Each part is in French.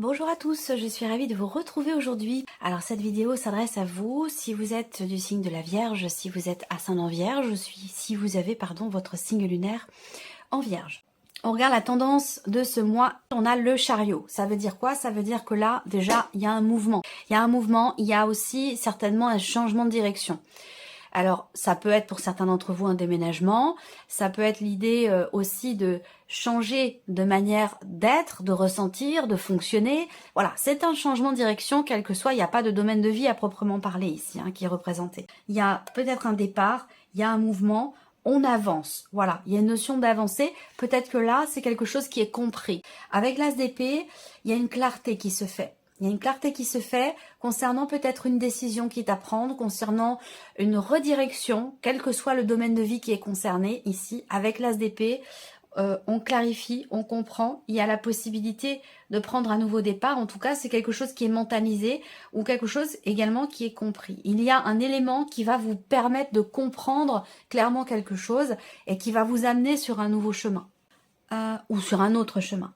Bonjour à tous, je suis ravie de vous retrouver aujourd'hui. Alors cette vidéo s'adresse à vous si vous êtes du signe de la Vierge, si vous êtes ascendant Vierge, si vous avez votre signe lunaire en Vierge. On regarde la tendance de ce mois, on a le chariot. Ça veut dire quoi? Ça veut dire que là, déjà, il y a un mouvement. Il y a un mouvement, il y a aussi certainement un changement de direction. Alors, ça peut être pour certains d'entre vous un déménagement, ça peut être l'idée aussi de changer de manière d'être, de ressentir, de fonctionner. Voilà, c'est un changement de direction, quel que soit, il n'y a pas de domaine de vie à proprement parler ici, qui est représenté. Il y a peut-être un départ, il y a un mouvement, on avance. Voilà, il y a une notion d'avancer. Peut-être que là, c'est quelque chose qui est compris. Avec l'as d'épée, il y a une clarté qui se fait. Il y a une clarté qui se fait concernant peut-être une décision qui est à prendre, concernant une redirection, quel que soit le domaine de vie qui est concerné ici. Avec l'as d'épée, on clarifie, on comprend. Il y a la possibilité de prendre un nouveau départ. En tout cas, c'est quelque chose qui est mentalisé ou quelque chose également qui est compris. Il y a un élément qui va vous permettre de comprendre clairement quelque chose et qui va vous amener sur un nouveau chemin ou sur un autre chemin.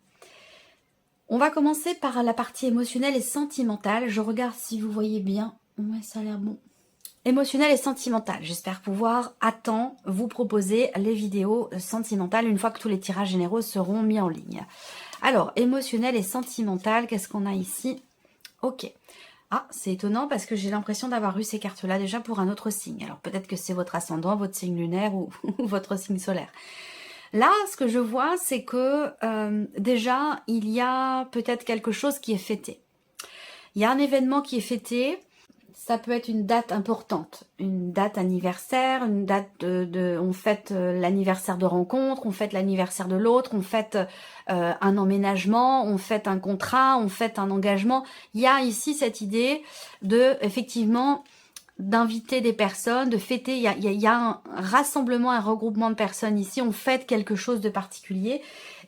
On va commencer par la partie émotionnelle et sentimentale. Je regarde si vous voyez bien. Ouais, ça a l'air bon. Émotionnelle et sentimentale. J'espère pouvoir à temps vous proposer les vidéos sentimentales une fois que tous les tirages généraux seront mis en ligne. Alors, émotionnelle et sentimentale, qu'est-ce qu'on a ici? Ok. Ah, c'est étonnant parce que j'ai l'impression d'avoir eu ces cartes-là déjà pour un autre signe. Alors peut-être que c'est votre ascendant, votre signe lunaire ou votre signe solaire. Là, ce que je vois, c'est que déjà, il y a peut-être quelque chose qui est fêté. Il y a un événement qui est fêté. Ça peut être une date importante, une date anniversaire, une date on fête l'anniversaire de rencontre, on fête l'anniversaire de l'autre, on fête un emménagement, on fête un contrat, on fête un engagement. Il y a ici cette idée de, effectivement, d'inviter des personnes, de fêter. Il y a un rassemblement, un regroupement de personnes ici. On fête quelque chose de particulier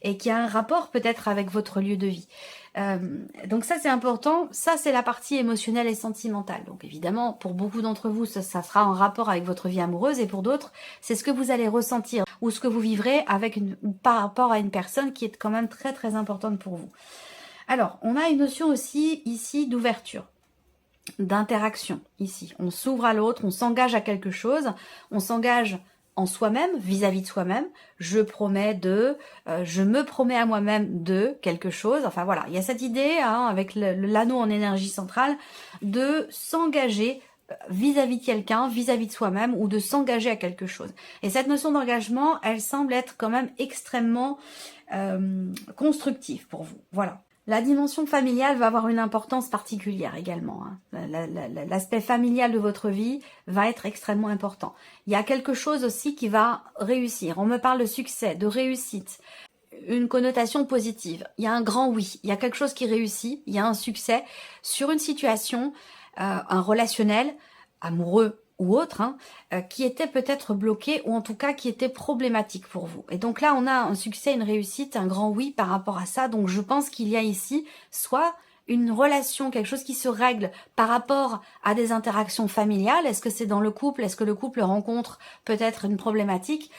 et qui a un rapport peut-être avec votre lieu de vie. Donc ça c'est important, ça c'est la partie émotionnelle et sentimentale. Donc évidemment pour beaucoup d'entre vous ça sera en rapport avec votre vie amoureuse et pour d'autres c'est ce que vous allez ressentir ou ce que vous vivrez avec par rapport à une personne qui est quand même très très importante pour vous. Alors on a une notion aussi ici d'ouverture, d'interaction ici. On s'ouvre à l'autre, on s'engage à quelque chose, on s'engage en soi-même, vis-à-vis de soi-même, je me promets à moi-même de quelque chose, enfin voilà, il y a cette idée, avec l'anneau en énergie centrale, de s'engager vis-à-vis de quelqu'un, vis-à-vis de soi-même, ou de s'engager à quelque chose. Et cette notion d'engagement, elle semble être quand même extrêmement constructive pour vous, voilà. La dimension familiale va avoir une importance particulière également. L'aspect familial de votre vie va être extrêmement important. Il y a quelque chose aussi qui va réussir. On me parle de succès, de réussite, une connotation positive. Il y a un grand oui, il y a quelque chose qui réussit, il y a un succès sur une situation, un relationnel, amoureux ou autre, qui était peut-être bloqué ou en tout cas qui était problématique pour vous. Et donc là, on a un succès, une réussite, un grand oui par rapport à ça. Donc je pense qu'il y a ici soit une relation, quelque chose qui se règle par rapport à des interactions familiales. Est-ce que c'est dans le couple? Est-ce que le couple rencontre peut-être une problématique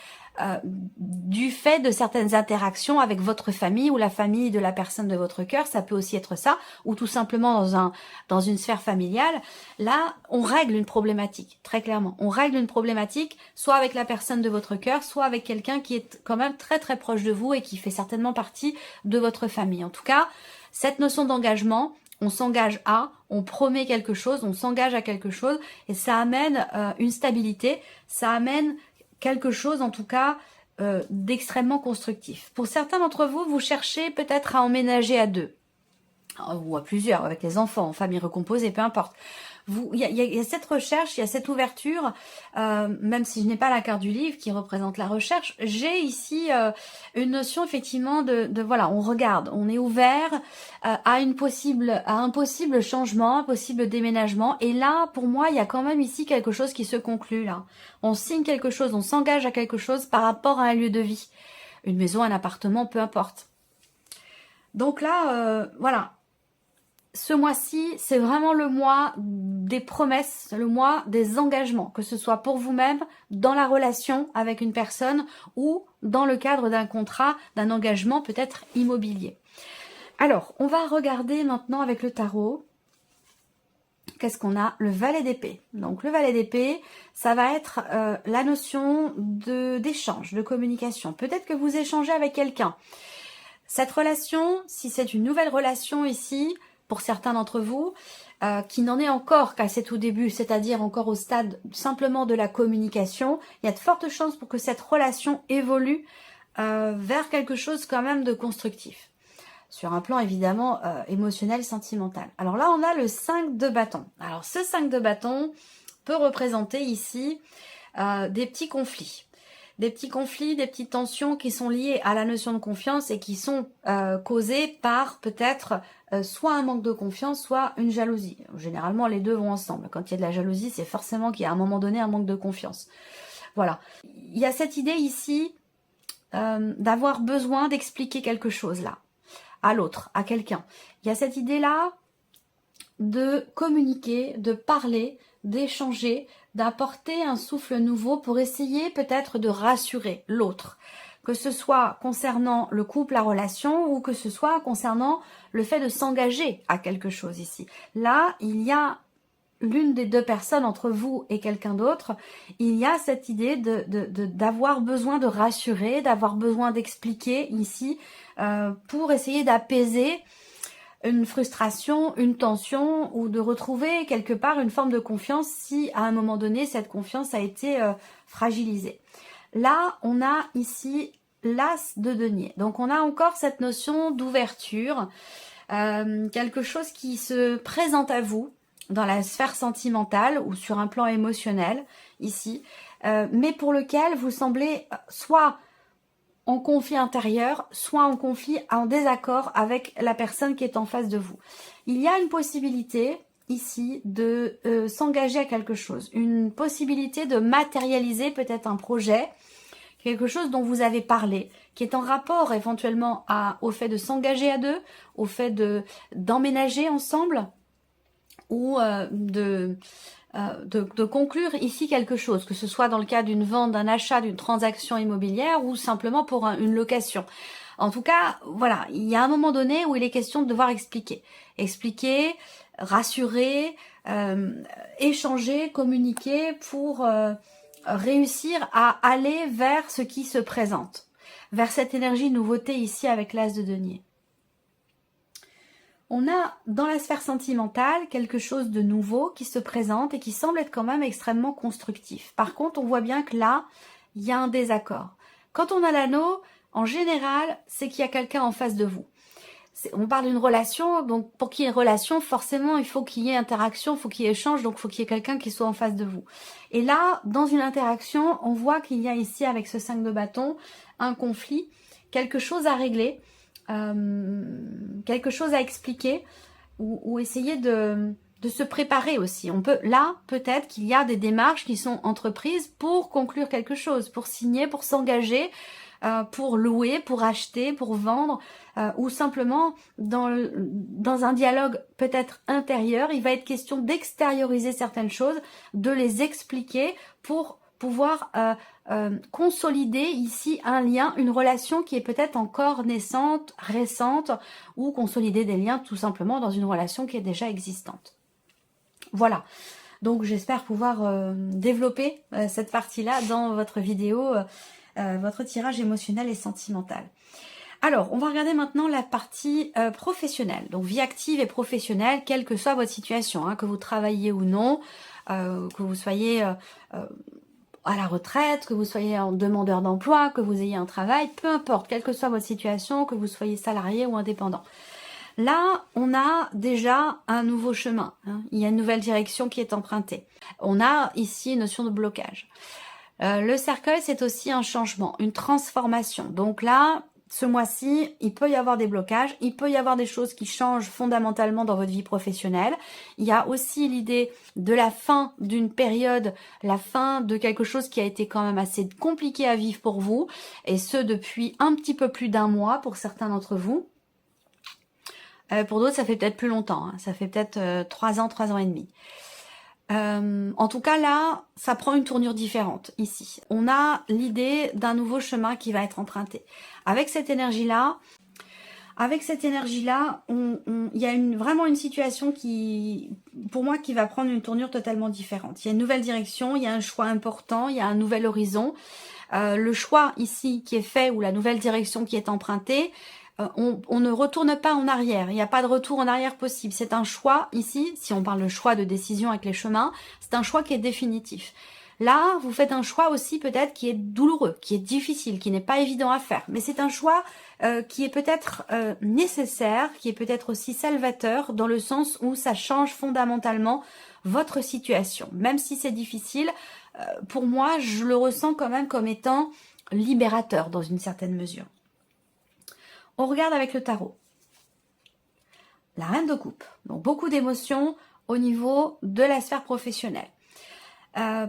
du fait de certaines interactions avec votre famille ou la famille de la personne de votre cœur? Ça peut aussi être ça, ou tout simplement dans une sphère familiale. Là, on règle une problématique, très clairement. On règle une problématique, soit avec la personne de votre cœur, soit avec quelqu'un qui est quand même très très proche de vous et qui fait certainement partie de votre famille. En tout cas, cette notion d'engagement, on s'engage on promet quelque chose, on s'engage à quelque chose, et ça amène une stabilité, ça amène quelque chose en tout cas d'extrêmement constructif. Pour certains d'entre vous, vous cherchez peut-être à emménager à deux, ou à plusieurs, avec les enfants, en famille recomposée, peu importe. Il y a cette recherche, il y a cette ouverture, même si je n'ai pas la carte du livre qui représente la recherche, j'ai ici une notion effectivement de voilà, on regarde, on est ouvert à un possible changement, un possible déménagement, et là, pour moi, il y a quand même ici quelque chose qui se conclut là. On signe quelque chose, on s'engage à quelque chose par rapport à un lieu de vie, une maison, un appartement, peu importe. Donc là, voilà. Ce mois-ci, c'est vraiment le mois des promesses, le mois des engagements, que ce soit pour vous-même, dans la relation avec une personne ou dans le cadre d'un contrat, d'un engagement peut-être immobilier. Alors, on va regarder maintenant avec le tarot. Qu'est-ce qu'on a? Le valet d'épée. Donc le valet d'épée, ça va être la notion d'échange, de communication. Peut-être que vous échangez avec quelqu'un. Cette relation, si c'est une nouvelle relation ici, pour certains d'entre vous, qui n'en est encore qu'à ses tout débuts, c'est-à-dire encore au stade simplement de la communication, il y a de fortes chances pour que cette relation évolue vers quelque chose quand même de constructif. Sur un plan évidemment émotionnel, sentimental. Alors là, on a le 5 de bâton. Alors ce 5 de bâton peut représenter ici des petits conflits. Des petits conflits, des petites tensions qui sont liées à la notion de confiance et qui sont causées par peut-être soit un manque de confiance, soit une jalousie. Généralement, les deux vont ensemble. Quand il y a de la jalousie, c'est forcément qu'il y a à un moment donné un manque de confiance. Voilà. Il y a cette idée ici d'avoir besoin d'expliquer quelque chose là. À l'autre, à quelqu'un. Il y a cette idée-là de communiquer, de parler, d'échanger, d'apporter un souffle nouveau pour essayer peut-être de rassurer l'autre. Que ce soit concernant le couple, la relation, ou que ce soit concernant le fait de s'engager à quelque chose ici. Là, il y a l'une des deux personnes entre vous et quelqu'un d'autre, il y a cette idée d'avoir besoin de rassurer, d'avoir besoin d'expliquer ici pour essayer d'apaiser une frustration, une tension ou de retrouver quelque part une forme de confiance si à un moment donné cette confiance a été fragilisée. Là, on a ici l'as de denier. Donc on a encore cette notion d'ouverture, quelque chose qui se présente à vous dans la sphère sentimentale ou sur un plan émotionnel, ici, mais pour lequel vous semblez soit en conflit intérieur, soit en conflit, en désaccord avec la personne qui est en face de vous. Il y a une possibilité ici de s'engager à quelque chose, une possibilité de matérialiser peut-être un projet, quelque chose dont vous avez parlé, qui est en rapport éventuellement au fait de s'engager à deux, au fait d'emménager ensemble, ou de conclure ici quelque chose, que ce soit dans le cas d'une vente, d'un achat, d'une transaction immobilière ou simplement pour une location. En tout cas, voilà, il y a un moment donné où il est question de devoir expliquer. Expliquer, rassurer, échanger, communiquer pour réussir à aller vers ce qui se présente, vers cette énergie nouveauté ici avec l'as de denier. On a dans la sphère sentimentale quelque chose de nouveau qui se présente et qui semble être quand même extrêmement constructif. Par contre, on voit bien que là, il y a un désaccord. Quand on a l'anneau, en général, c'est qu'il y a quelqu'un en face de vous. On parle d'une relation, donc pour qu'il y ait une relation, forcément, il faut qu'il y ait interaction, il faut qu'il y ait échange, donc il faut qu'il y ait quelqu'un qui soit en face de vous. Et là, dans une interaction, on voit qu'il y a ici, avec ce 5 de bâton, un conflit, quelque chose à régler, quelque chose à expliquer ou essayer de se préparer aussi. On peut, là, peut-être qu'il y a des démarches qui sont entreprises pour conclure quelque chose, pour signer, pour s'engager, pour louer, pour acheter, pour vendre, ou simplement dans un dialogue peut-être intérieur, il va être question d'extérioriser certaines choses, de les expliquer pour pouvoir consolider ici un lien, une relation qui est peut-être encore naissante, récente, ou consolider des liens tout simplement dans une relation qui est déjà existante. Voilà, donc j'espère pouvoir développer cette partie-là dans votre vidéo, votre tirage émotionnel et sentimental. Alors, on va regarder maintenant la partie professionnelle, donc vie active et professionnelle, quelle que soit votre situation, hein, que vous travaillez ou non, que vous soyez à la retraite, que vous soyez en demandeur d'emploi, que vous ayez un travail, peu importe, quelle que soit votre situation, que vous soyez salarié ou indépendant. Là, on a déjà un nouveau chemin, hein. Il y a une nouvelle direction qui est empruntée. On a ici une notion de blocage. Le cercueil, c'est aussi un changement, une transformation. Donc là, ce mois-ci, il peut y avoir des blocages, il peut y avoir des choses qui changent fondamentalement dans votre vie professionnelle. Il y a aussi l'idée de la fin d'une période, la fin de quelque chose qui a été quand même assez compliqué à vivre pour vous, et ce depuis un petit peu plus d'un mois pour certains d'entre vous. Pour d'autres, ça fait peut-être plus longtemps, hein. Ça fait peut-être 3 ans et demi. En tout cas là, ça prend une tournure différente ici. On a l'idée d'un nouveau chemin qui va être emprunté. Avec cette énergie-là, Avec cette énergie-là, il y a vraiment une situation qui, pour moi, qui va prendre une tournure totalement différente. Il y a une nouvelle direction, il y a un choix important, il y a un nouvel horizon. Le choix ici qui est fait ou la nouvelle direction qui est empruntée, on ne retourne pas en arrière. Il n'y a pas de retour en arrière possible. C'est un choix ici, si on parle de choix de décision avec les chemins, c'est un choix qui est définitif. Là, vous faites un choix aussi peut-être qui est douloureux, qui est difficile, qui n'est pas évident à faire. Mais c'est un choix qui est peut-être nécessaire, qui est peut-être aussi salvateur, dans le sens où ça change fondamentalement votre situation. Même si c'est difficile, pour moi, je le ressens quand même comme étant libérateur dans une certaine mesure. On regarde avec le tarot. La reine de coupe. Donc beaucoup d'émotions au niveau de la sphère professionnelle.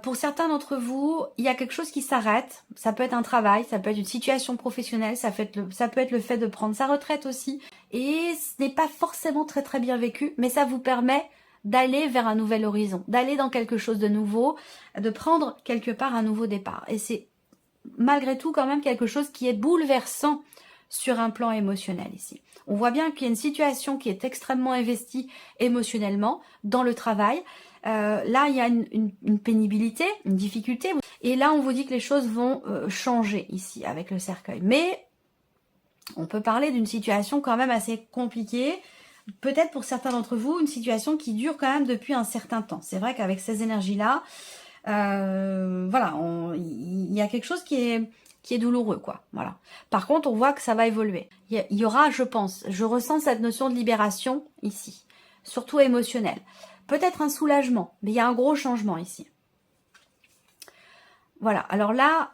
Pour certains d'entre vous, il y a quelque chose qui s'arrête. Ça peut être un travail, ça peut être une situation professionnelle, ça peut être le fait de prendre sa retraite aussi. Et ce n'est pas forcément très très bien vécu, mais ça vous permet d'aller vers un nouvel horizon, d'aller dans quelque chose de nouveau, de prendre quelque part un nouveau départ. Et c'est malgré tout quand même quelque chose qui est bouleversant sur un plan émotionnel ici. On voit bien qu'il y a une situation qui est extrêmement investie émotionnellement dans le travail. Là, il y a une pénibilité, une difficulté. Et là, on vous dit que les choses vont changer ici avec le cercueil. Mais on peut parler d'une situation quand même assez compliquée. Peut-être pour certains d'entre vous, une situation qui dure quand même depuis un certain temps. C'est vrai qu'avec ces énergies-là, voilà, il y a quelque chose qui est douloureux, quoi. Voilà. Par contre, on voit que ça va évoluer. Il y aura, je pense, je ressens cette notion de libération ici, surtout émotionnelle. Peut-être un soulagement, mais il y a un gros changement ici. Voilà, alors là,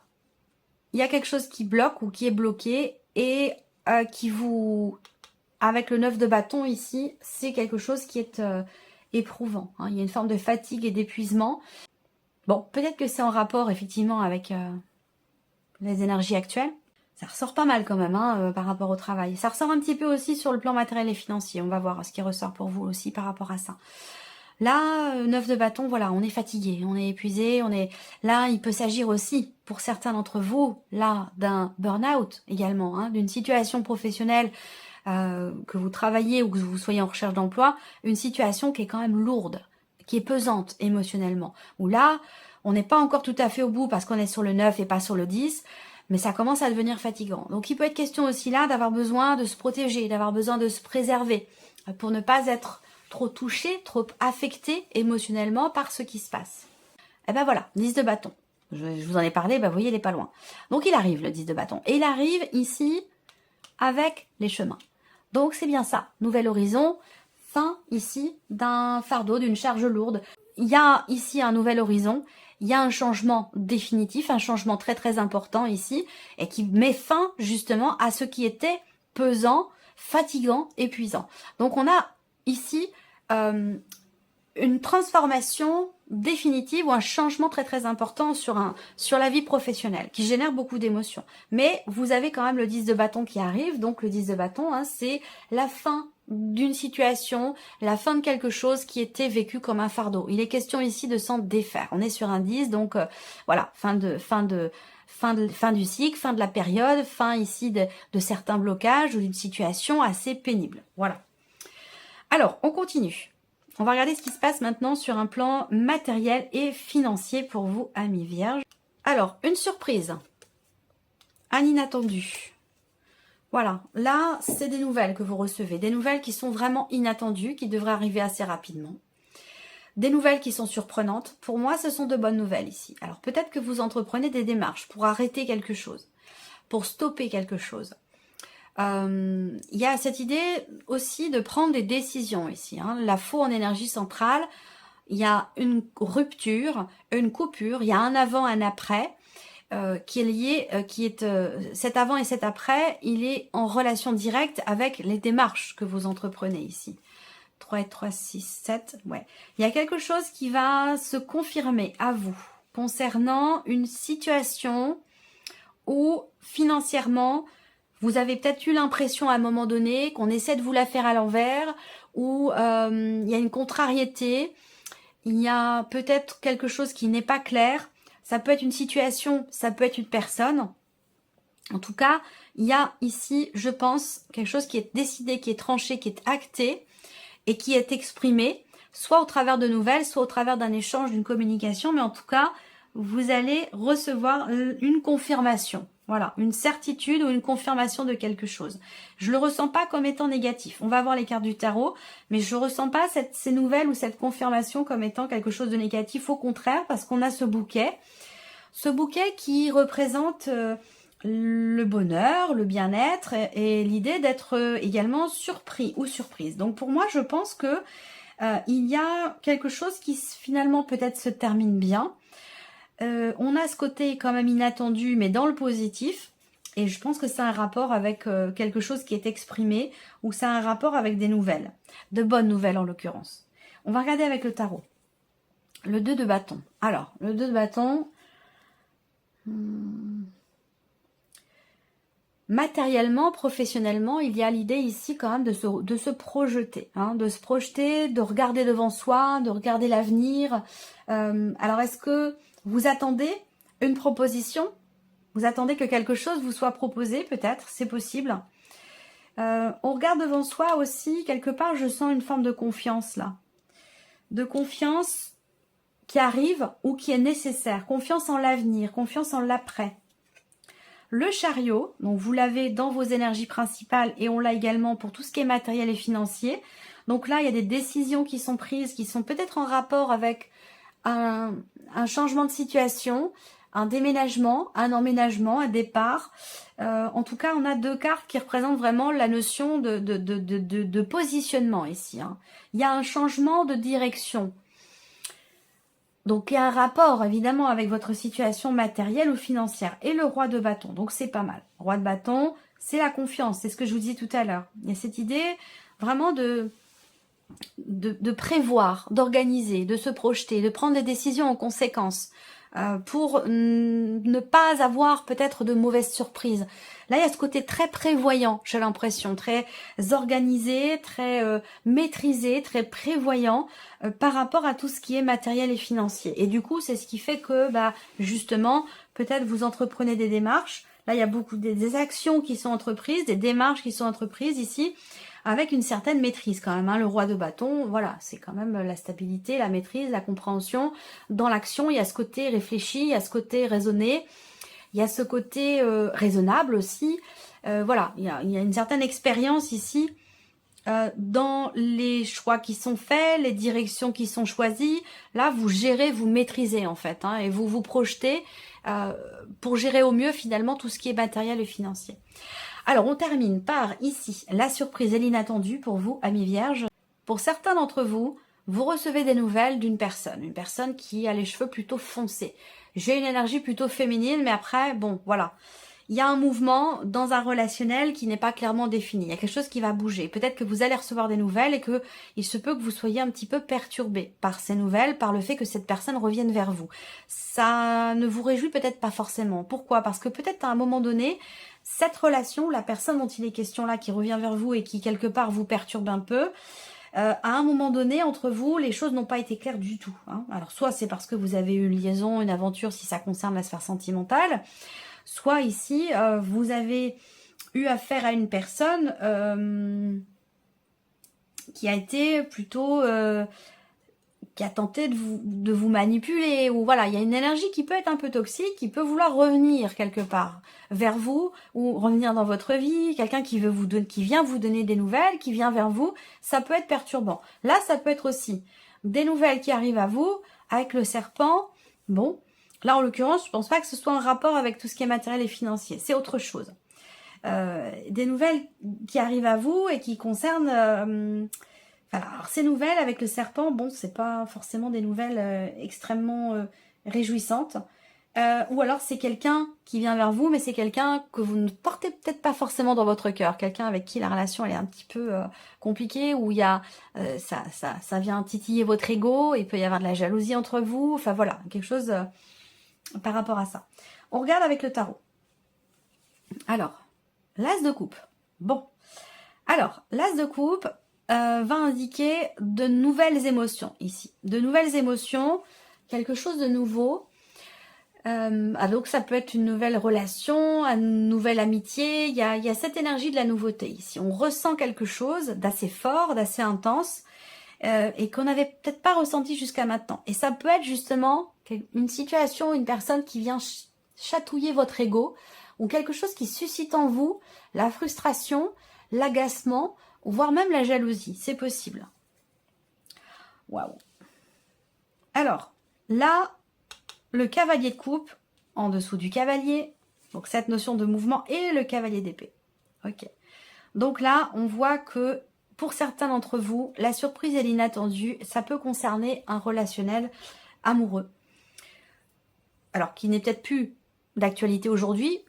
il y a quelque chose qui bloque ou qui est bloqué et qui vous... Avec le 9 de bâton ici, c'est quelque chose qui est éprouvant. Hein. Il y a une forme de fatigue et d'épuisement. Bon, peut-être que c'est en rapport effectivement avec les énergies actuelles. Ça ressort pas mal quand même hein, par rapport au travail. Ça ressort un petit peu aussi sur le plan matériel et financier. On va voir ce qui ressort pour vous aussi par rapport à ça. Là, 9 de bâton, voilà, on est fatigué, on est épuisé, on est... Là, il peut s'agir aussi, pour certains d'entre vous, là, d'un burn-out également, hein, d'une situation professionnelle, que vous travaillez ou que vous soyez en recherche d'emploi, une situation qui est quand même lourde, qui est pesante émotionnellement. Où là, on n'est pas encore tout à fait au bout parce qu'on est sur le 9 et pas sur le 10, mais ça commence à devenir fatigant. Donc, il peut être question aussi là d'avoir besoin de se protéger, d'avoir besoin de se préserver, pour ne pas être trop touché, trop affecté émotionnellement par ce qui se passe. Et ben voilà, 10 de bâton. Je vous en ai parlé, ben vous voyez, il n'est pas loin. Donc il arrive le 10 de bâton. Et il arrive ici avec les chemins. Donc c'est bien ça, nouvel horizon, fin ici d'un fardeau, d'une charge lourde. Il y a ici un nouvel horizon, il y a un changement définitif, un changement très très important ici, et qui met fin justement à ce qui était pesant, fatigant, épuisant. Donc on a ici une transformation définitive ou un changement très très important sur la vie professionnelle qui génère beaucoup d'émotions. Mais vous avez quand même le 10 de bâton qui arrive, donc le 10 de bâton, hein, c'est la fin d'une situation, la fin de quelque chose qui était vécu comme un fardeau. Il est question ici de s'en défaire. On est sur un 10, donc voilà, fin du cycle, fin de la période, fin ici de certains blocages ou d'une situation assez pénible. Voilà. Alors, on continue. On va regarder ce qui se passe maintenant sur un plan matériel et financier pour vous, amis vierges. Alors, une surprise. Un inattendu. Voilà, là, c'est des nouvelles que vous recevez. Des nouvelles qui sont vraiment inattendues, qui devraient arriver assez rapidement. Des nouvelles qui sont surprenantes. Pour moi, ce sont de bonnes nouvelles ici. Alors, peut-être que vous entreprenez des démarches pour arrêter quelque chose, pour stopper quelque chose. Il y a cette idée aussi de prendre des décisions ici. Hein. La faux en énergie centrale, il y a une rupture, une coupure, il y a un avant, un après qui est lié, cet avant et cet après, il est en relation directe avec les démarches que vous entreprenez ici. 3 et 3, 6, 7, ouais. Il y a quelque chose qui va se confirmer à vous concernant une situation où financièrement, vous avez peut-être eu l'impression à un moment donné qu'on essaie de vous la faire à l'envers, ou il y a une contrariété, il y a peut-être quelque chose qui n'est pas clair, ça peut être une situation, ça peut être une personne. En tout cas, Il y a ici, je pense, quelque chose qui est décidé, qui est tranché, qui est acté et qui est exprimé, soit au travers de nouvelles, soit au travers d'un échange, d'une communication, mais en tout cas, vous allez recevoir une confirmation. Voilà, une certitude ou une confirmation de quelque chose. Je le ressens pas comme étant négatif. On va voir les cartes du tarot, mais je ressens pas ces nouvelles ou cette confirmation comme étant quelque chose de négatif. Au contraire, parce qu'on a ce bouquet qui représente le bonheur, le bien-être et l'idée d'être également surpris ou surprise. Donc pour moi, je pense que il y a quelque chose qui finalement peut-être se termine bien. On a ce côté quand même inattendu, mais dans le positif. Et je pense que c'est un rapport avec quelque chose qui est exprimé, ou c'est un rapport avec des nouvelles. De bonnes nouvelles en l'occurrence. On va regarder avec le tarot. Le 2 de bâton. Alors, le 2 de bâton... Matériellement, professionnellement, il y a l'idée ici quand même de se projeter, hein, de se projeter, de regarder devant soi, de regarder l'avenir. Alors, est-ce que vous attendez une proposition? Vous attendez que quelque chose vous soit proposé, peut-être, c'est possible. On regarde devant soi aussi, quelque part, je sens une forme de confiance là. De confiance qui arrive ou qui est nécessaire. Confiance en l'avenir, confiance en l'après. Le chariot, donc vous l'avez dans vos énergies principales et on l'a également pour tout ce qui est matériel et financier. Donc là, il y a des décisions qui sont prises, qui sont peut-être en rapport avec un changement de situation, un déménagement, un emménagement, un départ. En tout cas, on a deux cartes qui représentent vraiment la notion de positionnement ici, hein. Il y a un changement de direction. Donc, il y a un rapport, évidemment, avec votre situation matérielle ou financière. Et le roi de bâton, donc c'est pas mal. Roi de bâton, c'est la confiance, c'est ce que je vous disais tout à l'heure. Il y a cette idée vraiment de prévoir, d'organiser, de se projeter, de prendre des décisions en conséquence pour ne pas avoir peut-être de mauvaises surprises. Là, il y a ce côté très prévoyant, j'ai l'impression, très organisé, très maîtrisé, très prévoyant par rapport à tout ce qui est matériel et financier. Et du coup, c'est ce qui fait que, justement, peut-être vous entreprenez des démarches. Là, il y a beaucoup des actions qui sont entreprises, des démarches qui sont entreprises ici, avec une certaine maîtrise quand même, hein. Le roi de bâton, voilà, c'est quand même la stabilité, la maîtrise, la compréhension. Dans l'action, il y a ce côté réfléchi, il y a ce côté raisonné, il y a ce côté raisonnable aussi. Voilà, il y a une certaine expérience ici dans les choix qui sont faits, les directions qui sont choisies. Là, vous gérez, vous maîtrisez en fait, hein, et vous vous projetez pour gérer au mieux finalement tout ce qui est matériel et financier. Alors, on termine par ici la surprise et l'inattendu pour vous, amis vierges. Pour certains d'entre vous, vous recevez des nouvelles d'une personne. Une personne qui a les cheveux plutôt foncés. J'ai une énergie plutôt féminine, mais après, bon, voilà. Il y a un mouvement dans un relationnel qui n'est pas clairement défini. Il y a quelque chose qui va bouger. Peut-être que vous allez recevoir des nouvelles et que il se peut que vous soyez un petit peu perturbé par ces nouvelles, par le fait que cette personne revienne vers vous. Ça ne vous réjouit peut-être pas forcément. Pourquoi? Parce que peut-être à un moment donné, cette relation, la personne dont il est question là, qui revient vers vous et qui quelque part vous perturbe un peu, à un moment donné, entre vous, les choses n'ont pas été claires du tout, hein. Alors, soit c'est parce que vous avez eu une liaison, une aventure, si ça concerne la sphère sentimentale, soit ici, vous avez eu affaire à une personne qui a été plutôt... qui a tenté de vous manipuler, ou voilà, il y a une énergie qui peut être un peu toxique, qui peut vouloir revenir quelque part vers vous, ou revenir dans votre vie, quelqu'un qui vient vous donner des nouvelles, qui vient vers vous, ça peut être perturbant. Là, ça peut être aussi des nouvelles qui arrivent à vous, avec le serpent. Bon, là en l'occurrence, je pense pas que ce soit un rapport avec tout ce qui est matériel et financier, c'est autre chose. Des nouvelles qui arrivent à vous et qui concernent... Alors ces nouvelles avec le serpent, bon, c'est pas forcément des nouvelles extrêmement réjouissantes. Ou alors c'est quelqu'un qui vient vers vous, mais c'est quelqu'un que vous ne portez peut-être pas forcément dans votre cœur. Quelqu'un avec qui la relation elle est un petit peu compliquée, où il y a ça vient titiller votre ego, il peut y avoir de la jalousie entre vous. Enfin voilà, quelque chose par rapport à ça. On regarde avec le tarot. Alors, l'as de coupe. Bon. Alors, l'as de coupe... va indiquer de nouvelles émotions ici. De nouvelles émotions, quelque chose de nouveau. Donc ça peut être une nouvelle relation, une nouvelle amitié. Il y a cette énergie de la nouveauté ici. On ressent quelque chose d'assez fort, d'assez intense, et qu'on n'avait peut-être pas ressenti jusqu'à maintenant. Et ça peut être justement une situation, une personne qui vient chatouiller votre ego, ou quelque chose qui suscite en vous la frustration, l'agacement, voire même la jalousie. C'est possible. Waouh. Alors, là, le cavalier de coupe, en dessous du cavalier, donc cette notion de mouvement, et le cavalier d'épée. Ok. Donc là, on voit que pour certains d'entre vous, la surprise et l'inattendu, ça peut concerner un relationnel amoureux. Alors, qui n'est peut-être plus d'actualité aujourd'hui,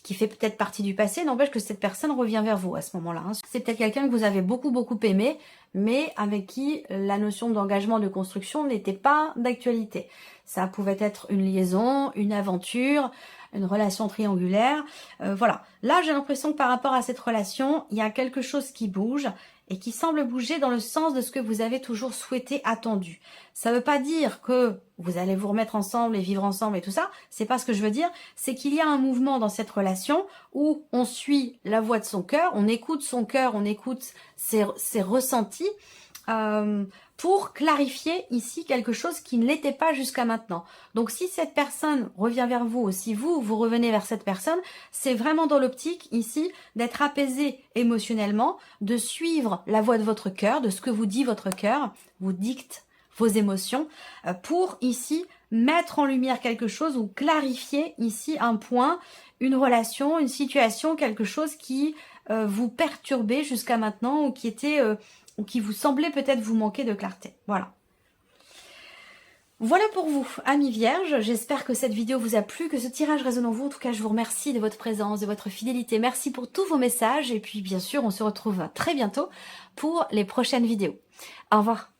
qui fait peut-être partie du passé, n'empêche que cette personne revient vers vous à ce moment-là. C'est peut-être quelqu'un que vous avez beaucoup aimé, mais avec qui la notion d'engagement, de construction n'était pas d'actualité. Ça pouvait être une liaison, une aventure, une relation triangulaire. Voilà. Là, j'ai l'impression que par rapport à cette relation, il y a quelque chose qui bouge et qui semble bouger dans le sens de ce que vous avez toujours souhaité, attendu. Ça ne veut pas dire que vous allez vous remettre ensemble et vivre ensemble et tout ça. C'est pas ce que je veux dire. C'est qu'il y a un mouvement dans cette relation où on suit la voix de son cœur, on écoute son cœur, on écoute ses ressentis, pour clarifier ici quelque chose qui ne l'était pas jusqu'à maintenant. Donc si cette personne revient vers vous, ou si vous revenez vers cette personne, c'est vraiment dans l'optique ici d'être apaisé émotionnellement, de suivre la voix de votre cœur, de ce que vous dit votre cœur, vous dicte vos émotions, pour ici mettre en lumière quelque chose ou clarifier ici un point, une relation, une situation, quelque chose qui vous perturbait jusqu'à maintenant ou qui était... ou qui vous semblait peut-être vous manquer de clarté. Voilà. Voilà pour vous, amis vierges. J'espère que cette vidéo vous a plu, que ce tirage résonne en vous. En tout cas, je vous remercie de votre présence, de votre fidélité. Merci pour tous vos messages. Et puis, bien sûr, on se retrouve très bientôt pour les prochaines vidéos. Au revoir.